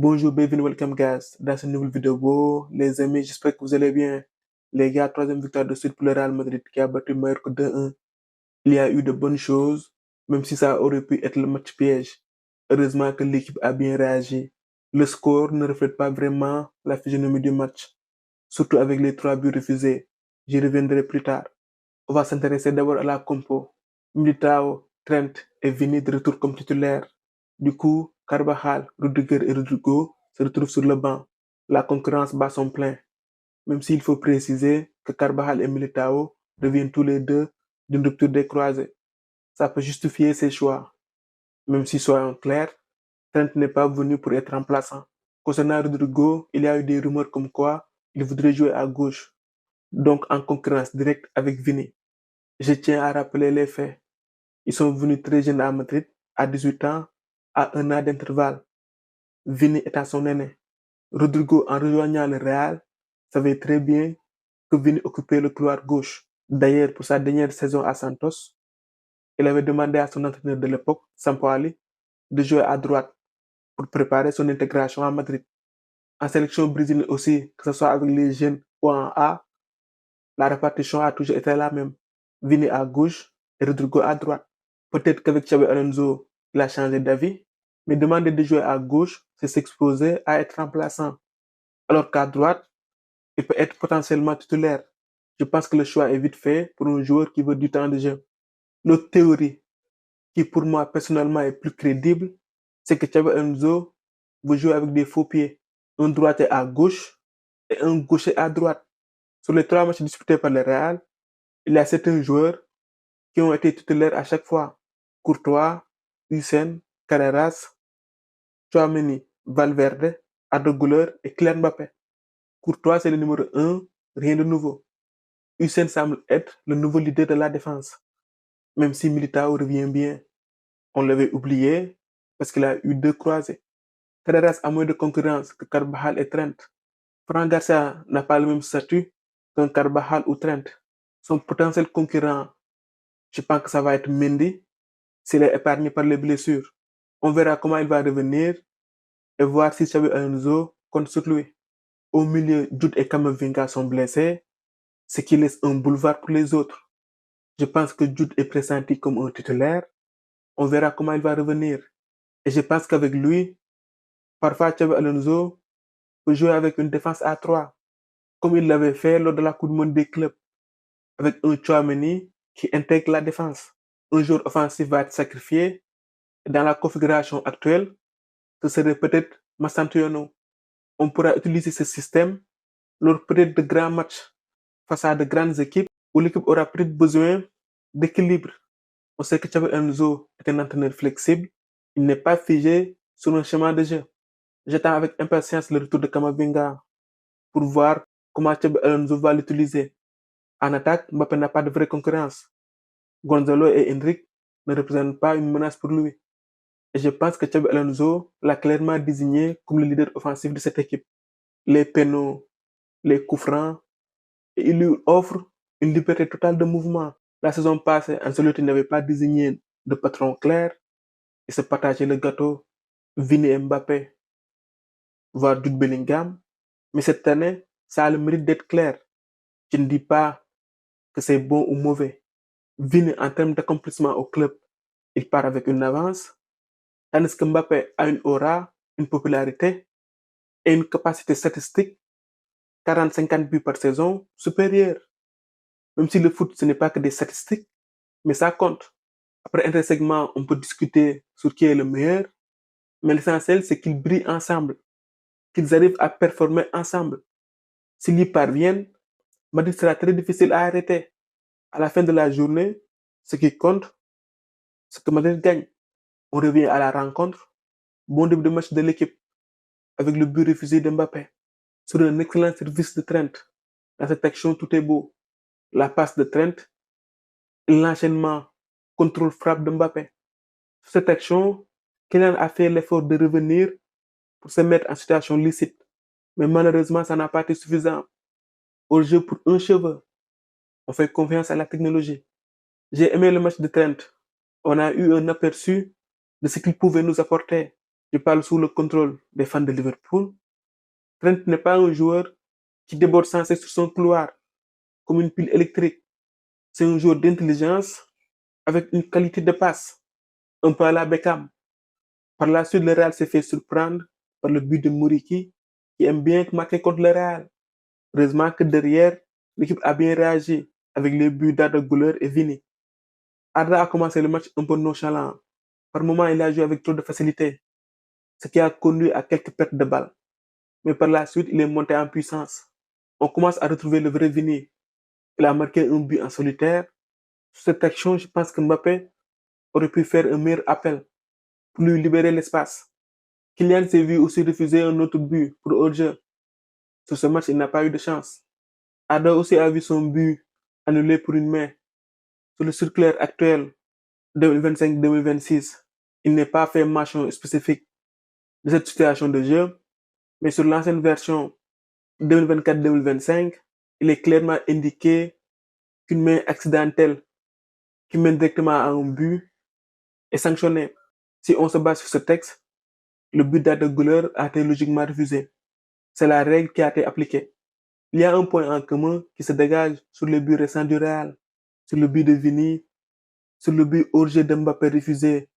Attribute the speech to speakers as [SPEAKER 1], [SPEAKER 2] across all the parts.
[SPEAKER 1] Bonjour, bienvenue, welcome guys dans cette nouvelle vidéo. Les amis, j'espère que vous allez bien. Les gars, troisième victoire de suite pour le Real Madrid qui a battu Mallorca 2-1. Il y a eu de bonnes choses, même si ça aurait pu être le match piège. Heureusement que l'équipe a bien réagi. Le score ne reflète pas vraiment la physionomie du match, surtout avec les 3 buts refusés. J'y reviendrai plus tard. On va s'intéresser d'abord à la compo. Militao, Trent et Vini de retour comme titulaire. Du coup, Carvajal, Rudiger et Rodrigo se retrouvent sur le banc. La concurrence bat son plein, même s'il faut préciser que Carvajal et Militao reviennent tous les deux d'une rupture des croisés. Ça peut justifier ses choix, même si soyons clairs, Trent n'est pas venu pour être remplaçant. Concernant Rodrigo, il y a eu des rumeurs comme quoi il voudrait jouer à gauche, donc en concurrence directe avec Vini. Je tiens à rappeler les faits. Ils sont venus très jeunes à Madrid, à 18 ans, à 1 an d'intervalle. Vini étant son aîné. Rodrigo, en rejoignant le Real, savait très bien que Vini occupait le couloir gauche. D'ailleurs, pour sa dernière saison à Santos, il avait demandé à son entraîneur de l'époque, Sampaoli, de jouer à droite pour préparer son intégration à Madrid. En sélection brésilienne aussi, que ce soit avec les jeunes ou en A, la répartition a toujours été la même. Vini à gauche et Rodrigo à droite. Peut-être qu'avec Xabi Alonso, il a changé d'avis, mais demander de jouer à gauche, c'est s'exposer à être remplaçant. Alors qu'à droite, il peut être potentiellement titulaire. Je pense que le choix est vite fait pour un joueur qui veut du temps de jeu. L'autre théorie, qui pour moi personnellement est plus crédible, c'est que Xabi Alonso veut jouer avec des faux pieds. Un droitier à gauche et un gaucher à droite. Sur les 3 matchs disputés par le Real, il y a certains joueurs qui ont été titulaires à chaque fois. Courtois, Hussein, Carreras, Tchouaméni, Valverde, Arda Güler et Kylian Mbappé. Courtois, c'est le numéro 1, rien de nouveau. Hussein semble être le nouveau leader de la défense. Même si Militao revient bien, on l'avait oublié parce qu'il a eu 2 croisés. Carreras a moins de concurrence que Carvajal et Trent. Fran Garcia n'a pas le même statut qu'un Carvajal ou Trent. Son potentiel concurrent, je pense que ça va être Mendy s'il est épargné par les blessures. On verra comment il va revenir et voir si Xabi Alonso compte sur lui. Au milieu, Jude et Camavinga sont blessés, ce qui laisse un boulevard pour les autres. Je pense que Jude est pressenti comme un titulaire. On verra comment il va revenir. Et je pense qu'avec lui, parfois Xabi Alonso peut jouer avec une défense à 3, comme il l'avait fait lors de la Coupe du Monde des clubs, avec un Tchouaméni qui intègre la défense. Un joueur offensif va être sacrifié. Et dans la configuration actuelle, ce serait peut-être Massantuono. On pourra utiliser ce système lors peut-être de grands matchs face à de grandes équipes où l'équipe aura peut-être besoin d'équilibre. On sait que Xabi Alonso est un entraîneur flexible. Il n'est pas figé sur un schéma de jeu. J'attends avec impatience le retour de Camavinga pour voir comment Xabi Alonso va l'utiliser. En attaque, Mbappé n'a pas de vraie concurrence. Gonzalo et Henrique ne représentent pas une menace pour lui. Et je pense que Xabi Alonso l'a clairement désigné comme le leader offensif de cette équipe. Les pénaux, les coups francs, et il lui offre une liberté totale de mouvement. La saison passée, Ancelotti n'avait pas désigné de patron clair et se partageait le gâteau Vini et Mbappé, voire Jude Bellingham. Mais cette année, ça a le mérite d'être clair. Je ne dis pas que c'est bon ou mauvais. Vini, en termes d'accomplissement au club, il part avec une avance, tandis que Mbappé a une aura, une popularité et une capacité statistique 40-50 buts par saison supérieure. Même si le foot, ce n'est pas que des statistiques, mais ça compte. Après intersegment, on peut discuter sur qui est le meilleur, mais l'essentiel, c'est qu'ils brillent ensemble, qu'ils arrivent à performer ensemble. S'ils y parviennent, Madrid sera très difficile à arrêter. À la fin de la journée, ce qui compte, c'est que Madrid gagne. On revient à la rencontre. Bon début de match de l'équipe, avec le but refusé de Mbappé. Sur un excellent service de Trent. Dans cette action, tout est beau. La passe de Trent, l'enchaînement, contrôle frappe de Mbappé. Sur cette action, Kylian a fait l'effort de revenir pour se mettre en situation licite. Mais malheureusement, ça n'a pas été suffisant. Au jeu pour un cheveu, on fait confiance à la technologie. J'ai aimé le match de Trent. On a eu un aperçu de ce qu'il pouvait nous apporter. Je parle sous le contrôle des fans de Liverpool. Trent n'est pas un joueur qui déborde sans cesse sur son couloir, comme une pile électrique. C'est un joueur d'intelligence avec une qualité de passe, un peu à la Beckham. Par la suite, le Real s'est fait surprendre par le but de Muriqi, qui aime bien marquer contre le Real. Heureusement que derrière, l'équipe a bien réagi avec les buts d'Arda Güler et Vini. Arda a commencé le match un peu nonchalant. Par moments, il a joué avec trop de facilité, ce qui a conduit à quelques pertes de balles. Mais par la suite, il est monté en puissance. On commence à retrouver le vrai Vini. Il a marqué un but en solitaire. Sur cette action, je pense que Mbappé aurait pu faire un meilleur appel pour lui libérer l'espace. Kylian s'est vu aussi refuser un autre but pour hors-jeu. Sur ce match, il n'a pas eu de chance. Arda aussi a vu son but annulé pour une main. Sur le circulaire actuel 2025-2026, il n'est pas fait mention spécifique de cette situation de jeu, mais sur l'ancienne version 2024-2025, il est clairement indiqué qu'une main accidentelle qui mène directement à un but est sanctionnée. Si on se base sur ce texte, le but d'Arda Güler a été logiquement refusé. C'est la règle qui a été appliquée. Il y a un point en commun qui se dégage sur les buts récents du Real, sur le but de Vini, sur le but hors-jeu de Mbappé refusé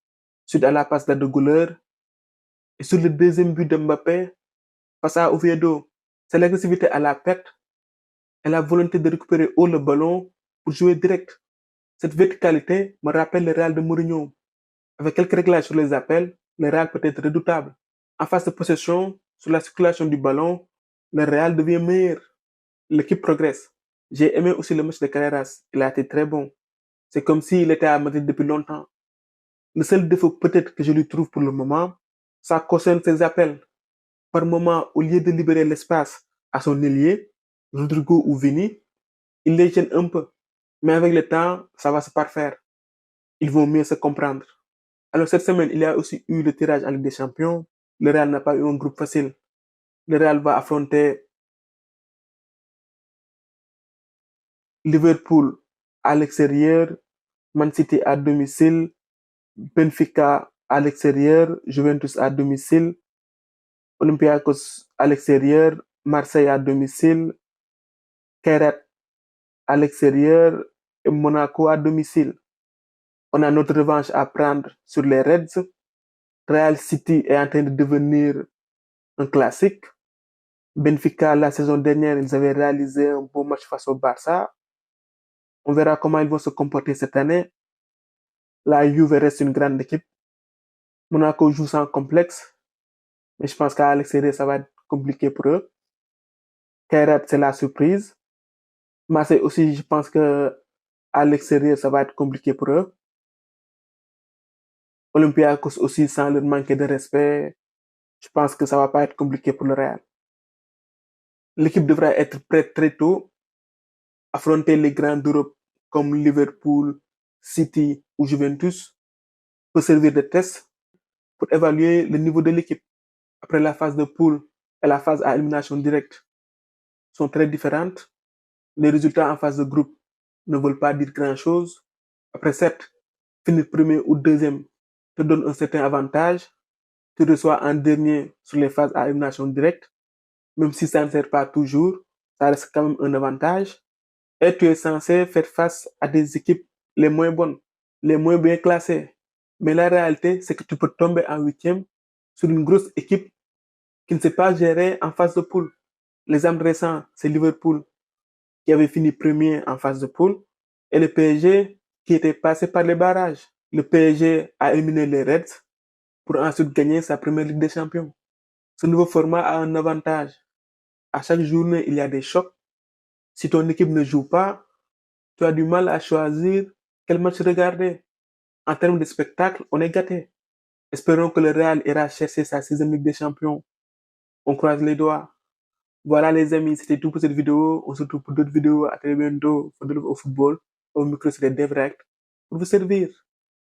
[SPEAKER 1] suite à la passe d'Arda Güler, et sur le deuxième but de Mbappé face à Oviedo. C'est l'agressivité à la perte et la volonté de récupérer haut le ballon pour jouer direct. Cette verticalité me rappelle le Real de Mourinho. Avec quelques réglages sur les appels, le Real peut être redoutable. En phase de possession, sur la circulation du ballon, le Real devient meilleur. L'équipe progresse. J'ai aimé aussi le match de Carreras. Il a été très bon. C'est comme s'il était à Madrid depuis longtemps. Le seul défaut peut-être que je lui trouve pour le moment, ça concerne ses appels. Par moment, au lieu de libérer l'espace à son ailier, Rodrigo ou Vini, il les gêne un peu. Mais avec le temps, ça va se parfaire. Ils vont mieux se comprendre. Alors cette semaine, il y a aussi eu le tirage en Ligue des Champions. Le Real n'a pas eu un groupe facile. Le Real va affronter Liverpool à l'extérieur, Man City à domicile, Benfica à l'extérieur, Juventus à domicile, Olympiakos à l'extérieur, Marseille à domicile, Kairat à l'extérieur et Monaco à domicile. On a notre revanche à prendre sur les Reds. Real City est en train de devenir un classique. Benfica, la saison dernière, ils avaient réalisé un beau match face au Barça. On verra comment ils vont se comporter cette année. La Juve reste une grande équipe. Monaco joue sans complexe, mais je pense qu'à l'extérieur, ça va être compliqué pour eux. Kairat, c'est la surprise. Marseille aussi, je pense que à l'extérieur, ça va être compliqué pour eux. Olympiakos aussi, sans leur manquer de respect, je pense que ça va pas être compliqué pour le Real. L'équipe devra être prête très tôt, affronter les grands d'Europe comme Liverpool, City ou Juventus peut servir de test pour évaluer le niveau de l'équipe. Après la phase de poule et la phase à élimination directe sont très différentes. Les résultats en phase de groupe ne veulent pas dire grand-chose. Après certes, finir premier ou deuxième te donne un certain avantage. Tu reçois en dernier sur les phases à élimination directe. Même si ça ne sert pas toujours, ça reste quand même un avantage. Et tu es censé faire face à des équipes les moins bonnes, les moins bien classées. Mais la réalité, c'est que tu peux tomber en huitième sur une grosse équipe qui ne sait pas gérer en phase de poule. L'exemple récent, c'est Liverpool qui avait fini premier en phase de poule et le PSG qui était passé par les barrages. Le PSG a éliminé les Reds pour ensuite gagner sa première Ligue des Champions. Ce nouveau format a un avantage. À chaque journée, il y a des chocs. Si ton équipe ne joue pas, tu as du mal à choisir quel match regarder. En termes de spectacle, on est gâté. Espérons que le Real ira chercher sa sixième Ligue des Champions. On croise les doigts. Voilà les amis, c'était tout pour cette vidéo. On se retrouve pour d'autres vidéos. À très bientôt. Au football. Au micro, c'était Devrect pour vous servir.